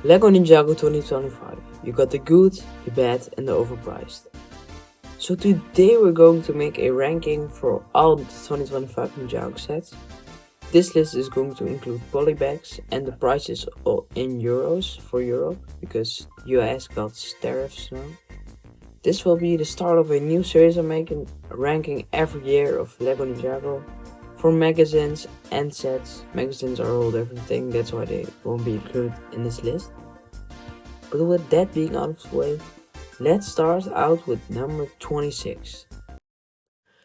Lego Ninjago 2025. You got the good, the bad and the overpriced. So today we're going to make a ranking for all the 2025 Ninjago sets. This list is going to include polybags and the prices in euros for Europe because US got tariffs now. This will be the start of a new series I'm making, ranking every year of Lego Ninjago for magazines and sets. Magazines are a whole different thing, that's why they won't be included in this list. But with that being out of the way, let's start out with number 26.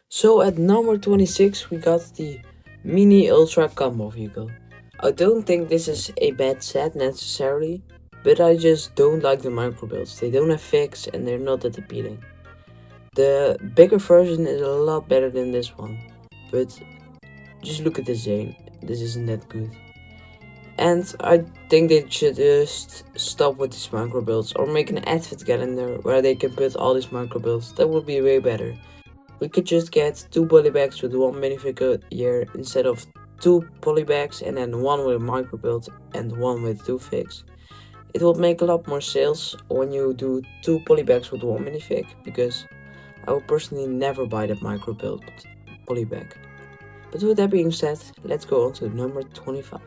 So at number 26 we got the Mini Ultra Combo Vehicle. I don't think this is a bad set necessarily, but I just don't like the micro builds. They don't have fix and they're not that appealing. The bigger version is a lot better than this one, but just look at the Zane, this isn't that good. And I think they should just stop with these micro builds or make an advent calendar where they can put all these micro builds. That would be way better. We could just get 2 polybags with 1 minifigure a year instead of 2 polybags and then 1 with a micro build and 1 with 2 figs. It will make a lot more sales when you do 2 polybags with 1 minifig, because I will personally never buy that micro build polybag. But with that being said, let's go on to number 25.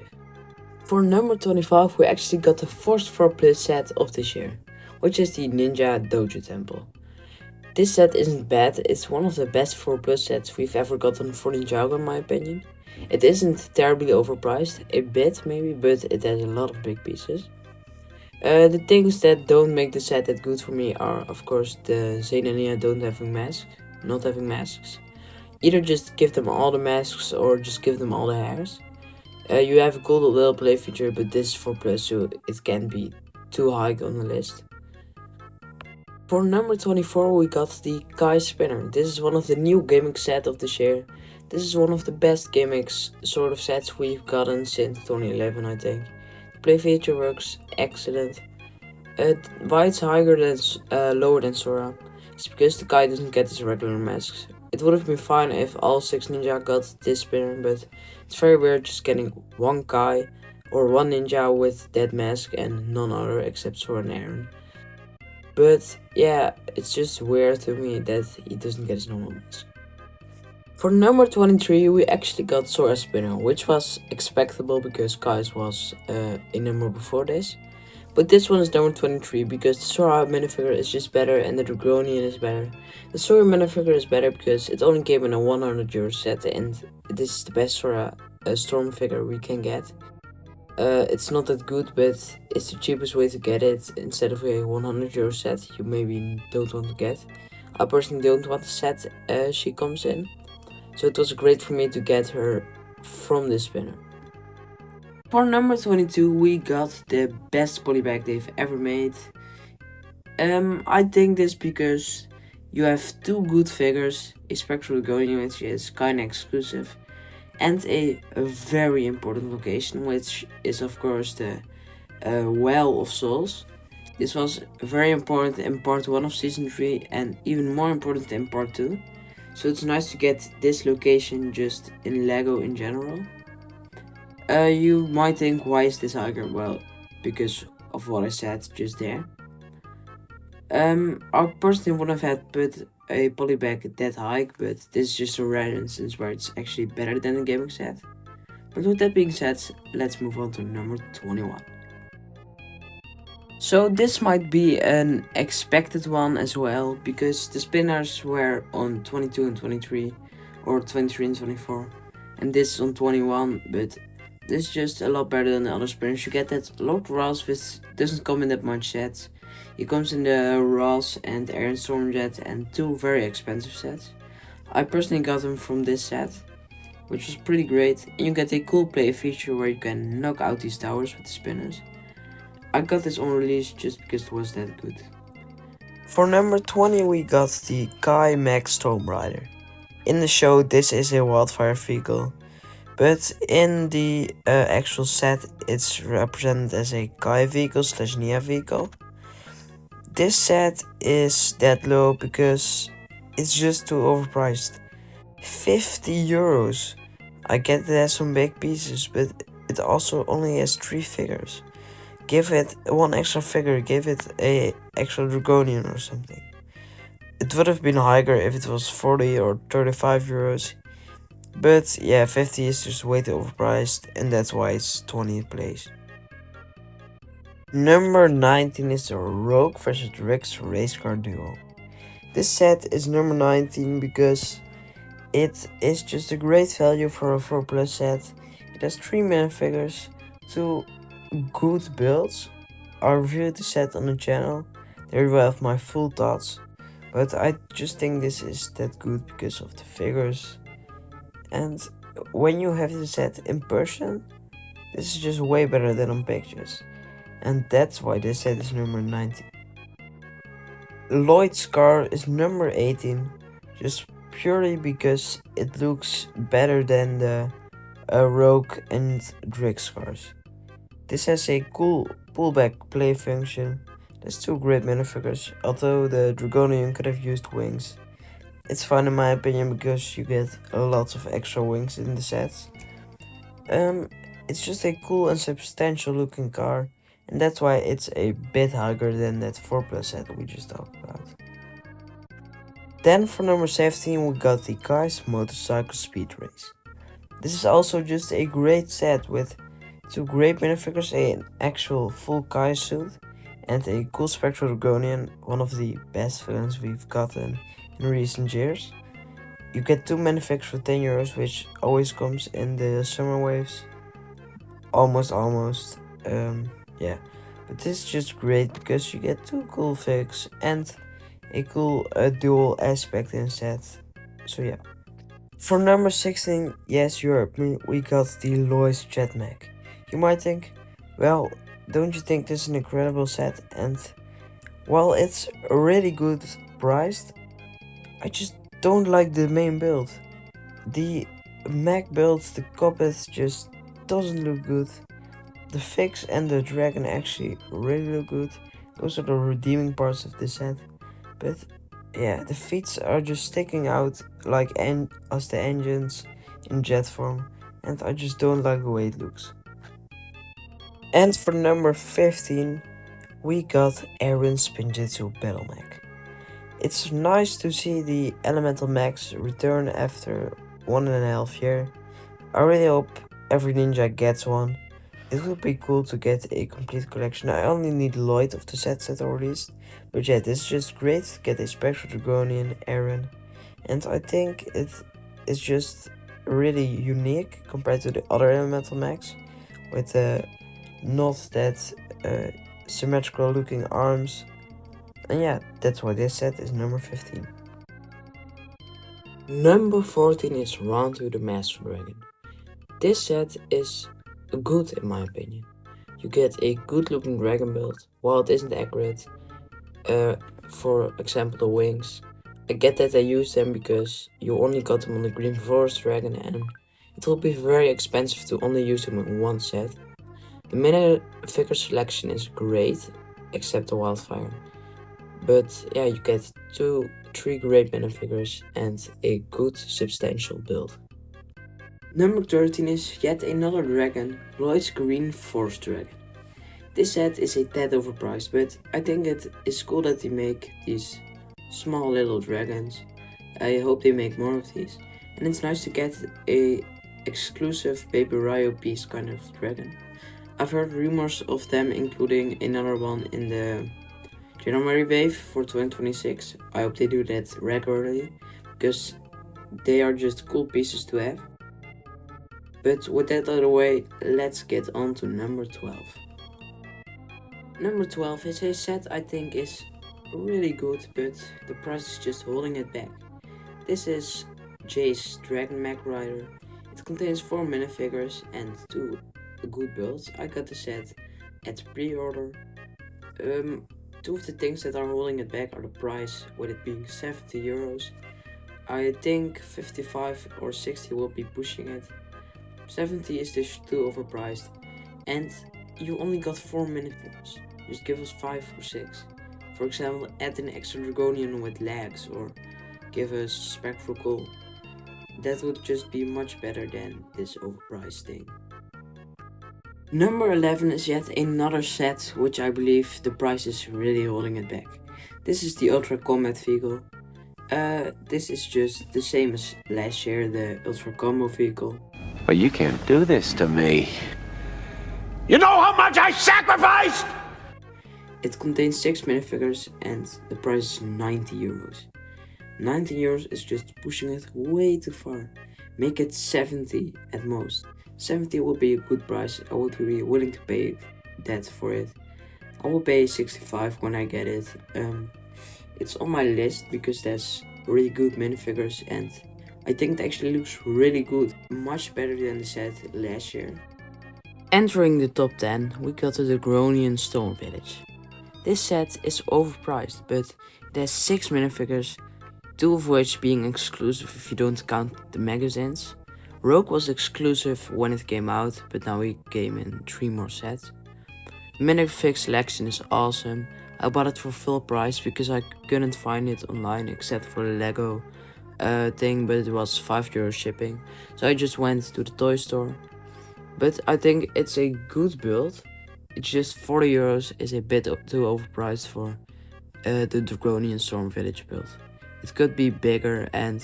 For number 25 we actually got the first 4 plus set of this year, which is the Ninja Dojo Temple. This set isn't bad, it's one of the best 4 plus sets we've ever gotten for Ninjago in my opinion. It isn't terribly overpriced, a bit maybe, but it has a lot of big pieces. The things that don't make the set that good for me are of course the Zane and Nia not having masks. Either just give them all the masks or just give them all the hairs. You have a cool little play feature, but this is 4 plus, so it can't be too high on the list. For number 24 we got the Kai Spinner. This is one of the new gimmick sets of this year. This is one of the best gimmicks sort of sets we've gotten since 2011 I think. The play feature works excellent. Why it's lower than Sora is because the Kai doesn't get his regular masks. It would have been fine if all 6 ninja got this spinner, but it's very weird just getting 1 Kai or 1 ninja with that mask and none other except Sora and Aaron. But yeah, it's just weird to me that he doesn't get his normal mask. For number 23 we actually got Sora's spinner, which was expectable because Kai's was a number before this. But this one is number 23 because the Sora minifigure is just better and the Dragonian is better. The Sora minifigure is better because it only came in a 100 euro set and this is the best Sora storm figure we can get. It's not that good, but it's the cheapest way to get it instead of a 100 euro set you maybe don't want to get. I personally don't want the set she comes in, so it was great for me to get her from this spinner. For number 22 we got the best polybag they've ever made. I think this because you have 2 good figures, a Spectral Dragonian which is kinda exclusive, and a very important location, which is of course the Well of Souls. This was very important in part 1 of season 3 and even more important in part 2. So it's nice to get this location just in Lego in general. You might think, why is this higher? Well, because of what I said just there. I personally wouldn't have had put a polybag that high, but this is just a rare instance where it's actually better than a gaming set. But with that being said, let's move on to number 21. So this might be an expected one as well, because the spinners were on 22 and 23, or 23 and 24, and this is on 21, but this is just a lot better than the other spinners. You get that Lord Ross, which doesn't come in that much sets. It comes in the Ross and Aaron Stormjet and 2 very expensive sets. I personally got them from this set, which was pretty great, and you get a cool play feature where you can knock out these towers with the spinners. I got this on release just because it was that good. For number 20 we got the Kai Max Storm Rider. In the show this is a wildfire vehicle, but in the actual set it's represented as a Kai vehicle / Nia vehicle. This set is that low because it's just too overpriced. 50 euros. I get it has some big pieces, but it also only has 3 figures. give it one extra figure, give it a extra Dragonian or something. It would have been higher if it was 40 or 35 euros. But yeah, 50 is just way too overpriced, and that's why it's 20th place. Number 19 is the Rogue vs Rex Race Car Duo. This set is number 19 because it is just a great value for a 4 plus set. It has 3 minifigures, 2 good builds. I reviewed the set on the channel, there you have my full thoughts. But I just think this is that good because of the figures. And when you have the set in person, this is just way better than on pictures. And that's why this set is number 19. Lloyd's car is number 18, just purely because it looks better than the Rogue and Drix cars. This has a cool pullback play function. There's 2 great minifigures, although the Dragonian could have used wings. It's fine in my opinion because you get lots of extra wings in the sets. It's just a cool and substantial looking car, and that's why it's a bit higher than that 4 plus set we just talked about. Then for number 17 we got the Kai's Motorcycle Speed Race. This is also just a great set with 2 great minifigures, an actual full Kai suit, and a cool Spectral Dragonian, one of the best villains we've gotten in recent years. You get 2 minifigures for 10 euros, which always comes in the summer waves. Almost. Yeah. But this is just great because you get 2 cool figs and a cool dual aspect in set. So yeah. For number 16, yes, you heard me, we got the Lois Jetmag. You might think, well, don't you think this is an incredible set? And while it's really good priced, I just don't like the main build. The Mac build, the cockpit just doesn't look good. The figs and the dragon actually really look good. Those are the redeeming parts of the set. But yeah, the feats are just sticking out like as the engines in jet form, and I just don't like the way it looks. And for number 15, we got Aaron's Spinjitzu Battle Mech. It's nice to see the Elemental Mechs return after 1.5 years. I really hope every ninja gets one. It would be cool to get a complete collection. I only need Lloyd of the sets that are released. But yeah, this is just great to get a Spectral Dragonian Aaron. And I think it is just really unique compared to the other Elemental Mechs. With not that symmetrical looking arms. And yeah, that's why this set is number 15. Number 14 is Round to the Master Dragon. This set is good in my opinion. You get a good looking dragon build, while it isn't accurate. For example, the wings. I get that they use them because you only got them on the Green Forest Dragon and it will be very expensive to only use them in one set. The minifigure selection is great, except the Wildfire. But yeah, you get 3 great minifigures and a good substantial build. Number 13 is yet another dragon, Lloyd's Green Forest Dragon. This set is a tad overpriced, but I think it is cool that they make these small little dragons. I hope they make more of these. And it's nice to get a exclusive Baby Ryo piece kind of dragon. I've heard rumors of them including another one in the January wave for 2026. I hope they do that regularly, because they are just cool pieces to have. But with that out of the way, let's get on to number 12. Number 12 is a set I think is really good, but the price is just holding it back. This is Jay's Dragon Mech Rider. It contains 4 minifigures and 2 good builds. I got the set at pre-order. 2 of the things that are holding it back are the price, with it being 70 euros. I think 55 or 60 will be pushing it. 70 is just too overpriced, and you only got 4 minifigures. Just give us 5 or 6. For example, add an extra Dragonian with legs, or give us Spectral. That would just be much better than this overpriced thing. Number 11 is yet another set which I believe the price is really holding it back. This is the Ultra Combat Vehicle. This is just the same as last year, the Ultra Combo Vehicle. But you can't do this to me. You know how much I sacrificed? It contains 6 minifigures and the price is 90 euros. 90 euros is just pushing it way too far. Make it 70 at most. 70 would be a good price. I would be willing to pay that for it. I will pay 65 when I get it. It's on my list because there's really good minifigures and I think it actually looks really good. Much better than the set last year. Entering the top 10, we got the Draconian Storm Village. This set is overpriced, but it has 6 minifigures, 2 of which being exclusive if you don't count the magazines. Rogue was exclusive when it came out, but now he came in 3 more sets. The minifig selection is awesome. I bought it for full price because I couldn't find it online except for the Lego thing, but it was 5 euro shipping. So I just went to the toy store. But I think it's a good build. It's just 40 euros is a bit too overpriced for the Draconian Storm Village build. It could be bigger and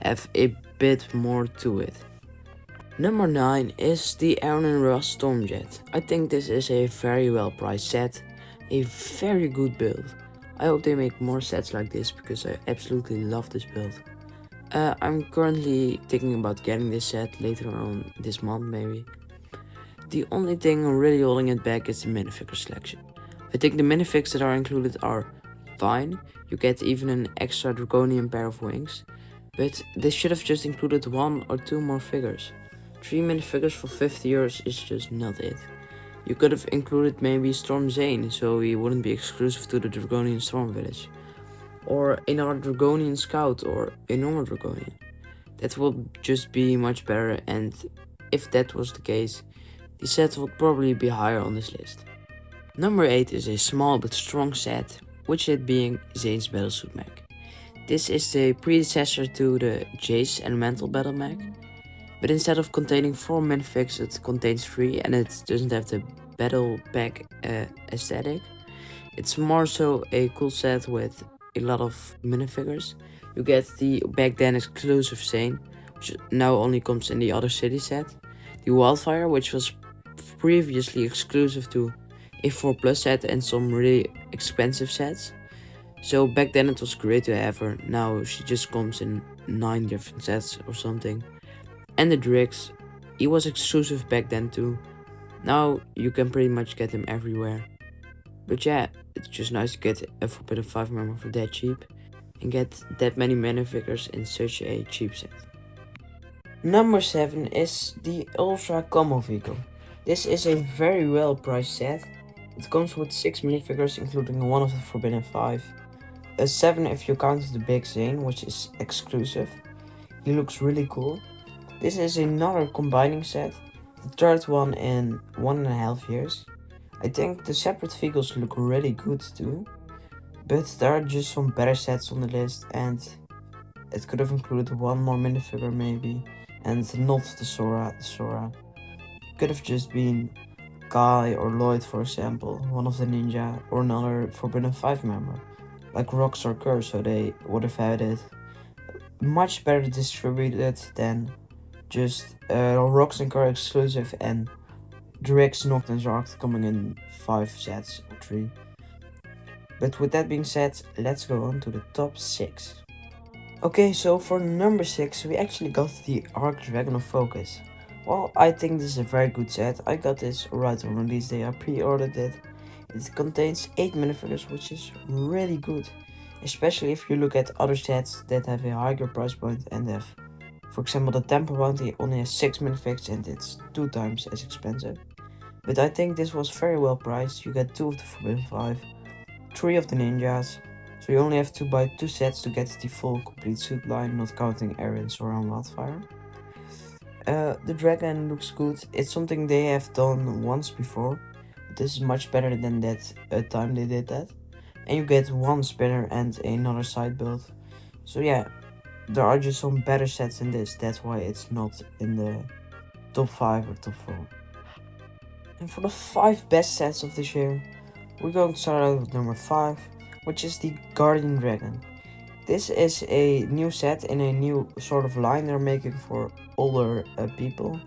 have a bit more to it. Number 9 is the Aaron and Ross Stormjet. I think this is a very well priced set, a very good build. I hope they make more sets like this because I absolutely love this build. I'm currently thinking about getting this set later on this month maybe. The only thing really holding it back is the minifigure selection. I think the minifigs that are included are fine. You get even an extra draconian pair of wings. But they should have just included 1 or 2 more figures. 3 minifigures for 50 euros is just not it. You could have included maybe Storm Zane, so he wouldn't be exclusive to the Draconian Storm Village. Or another Draconian Scout or a normal Draconian. That would just be much better, and if that was the case, the set would probably be higher on this list. Number 8 is a small but strong set, which it being Zane's Battlesuit Mech. This is the predecessor to the Jace Elemental Battle Mech, but instead of containing 4 minifigs it contains 3 and it doesn't have the battle pack aesthetic. It's more so a cool set with a lot of minifigures. You get the back then exclusive Zane, which now only comes in the other city set. The Wildfire, which was previously exclusive to a 4 plus set and some really expensive sets. So back then it was great to have her, now she just comes in 9 different sets or something. And the Drix, he was exclusive back then too. Now you can pretty much get him everywhere. But yeah, it's just nice to get a Forbidden 5 member for that cheap. And get that many minifigures in such a cheap set. Number 7 is the Ultra Combo Vehicle. This is a very well priced set. It comes with 6 minifigures including 1 of the Forbidden 5. 7 if you count the Big Zane, which is exclusive. He looks really cool. This is another combining set, the third one in 1.5 years. I think the separate vehicles look really good too, but there are just some better sets on the list and it could have included 1 more minifigure maybe, and not the Sora. Could have just been Kai or Lloyd, for example, one of the ninja, or another Forbidden 5 member, like Rox or Curse, so they would have had it much better distributed than just Rox and Curse exclusive and Drix, Noct and Zark coming in 5 sets or 3. But with that being said, let's go on to the top 6. Okay, so for number 6 we actually got the Arc Dragon of Focus. Well, I think this is a very good set. I got this right on release day, I pre-ordered it. It contains 8 minifigures, which is really good. Especially if you look at other sets that have a higher price point and have, for example, the Temple Bounty only has 6 minifigs and it's 2 times as expensive. But I think this was very well priced. You get 2 of the Forbidden 5, 3 of the Ninjas. So you only have to buy 2 sets to get the full complete suit line, not counting Aaron, Sora and Wildfire. The dragon looks good. It's something they have done once before. But this is much better than that time they did that. And you get 1 spinner and another side build. So yeah, there are just some better sets in this. That's why it's not in the top 5 or top 4. And for the 5 best sets of this year, we're going to start out with number 5, which is the Guardian Dragon. This is a new set in a new sort of line they're making for older people.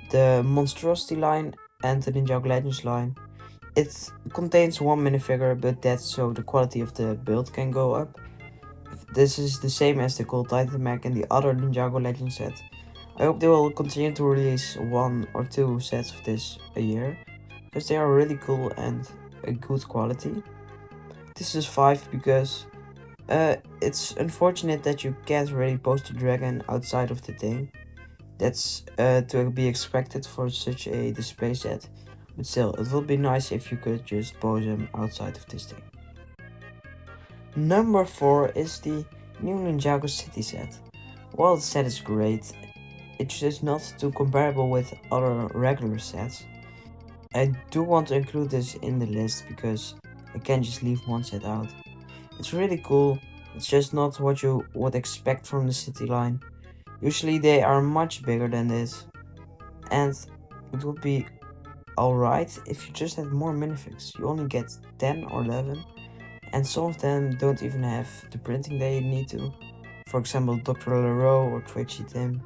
The Monstrosity line and the Ninjago Legends line. It contains one minifigure, but that's so the quality of the build can go up. This is the same as the Gold Titan Mech and the other Ninjago Legends set. I hope they will continue to release 1 or 2 sets of this a year, because they are really cool and a good quality. This is 5 because it's unfortunate that you can't really post the dragon outside of the thing. That's to be expected for such a display set, but still, it would be nice if you could just pose them outside of this thing. Number 4 is the new Ninjago City set. While the set is great, it's just not too comparable with other regular sets. I do want to include this in the list because I can't just leave one set out. It's really cool, it's just not what you would expect from the city line. Usually they are much bigger than this, and it would be alright if you just had more minifigs. You only get 10 or 11, and some of them don't even have the printing they need to. For example, Dr. Leroux or Twitchy Tim.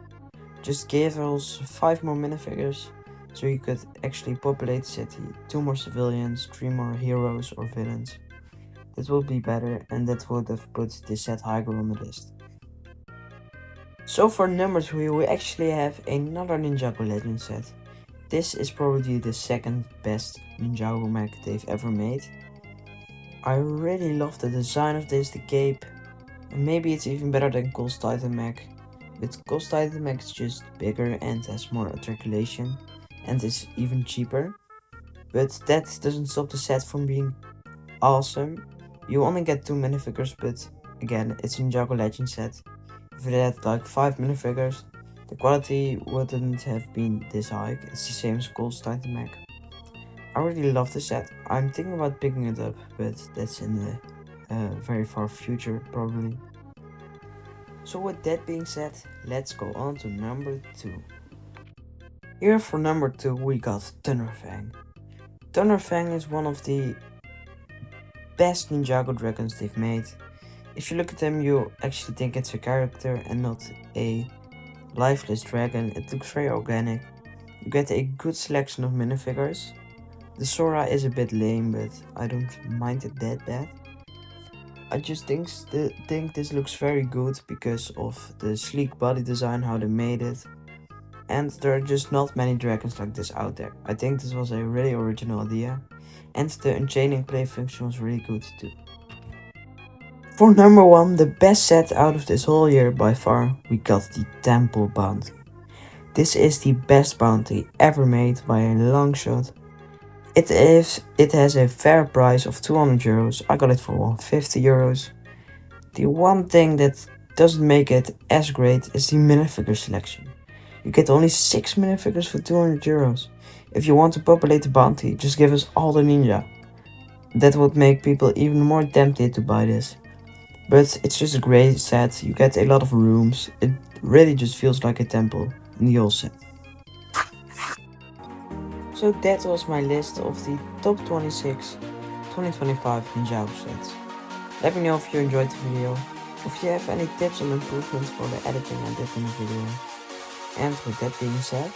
Just give us 5 more minifigures, so you could actually populate the city, 2 more civilians, 3 more heroes or villains. That would be better, and that would have put this set higher on the list. So for number 3, we actually have another Ninjago Legend set. This is probably the second best Ninjago mech they've ever made. I really love the design of this, the cape, and maybe it's even better than Cole's Titan mech. But Cole's Titan mech is just bigger and has more articulation, and is even cheaper. But that doesn't stop the set from being awesome. You only get 2 minifigures, but again, it's a Ninjago Legend set. If it had like 5 minifigures, the quality wouldn't have been this high. It's the same as Cole's Titan mech. I really love this set. I'm thinking about picking it up, but that's in the very far future probably. So with that being said, let's go on to number 2. Here for number 2 we got Thunderfang. Thunderfang is one of the best Ninjago dragons they've made. If you look at them, you actually think it's a character and not a lifeless dragon. It looks very organic. You get a good selection of minifigures. The Sora is a bit lame, but I don't mind it that bad. I just think this looks very good because of the sleek body design, how they made it. And there are just not many dragons like this out there. I think this was a really original idea. And the unchaining play function was really good too. For number 1, the best set out of this whole year by far, we got the Temple Bounty. This is the best bounty ever made by a long shot. It has a fair price of 200 euros. I got it for 150 euros. The one thing that doesn't make it as great is the minifigure selection. You get only 6 minifigures for 200 euros. If you want to populate the bounty, just give us all the ninja. That would make people even more tempted to buy this. But it's just a great set, you get a lot of rooms, it really just feels like a temple in the whole set. So that was my list of the top 26 2025 Ninjago sets. Let me know if you enjoyed the video, or if you have any tips on improvements for the editing I did in the video. And with that being said,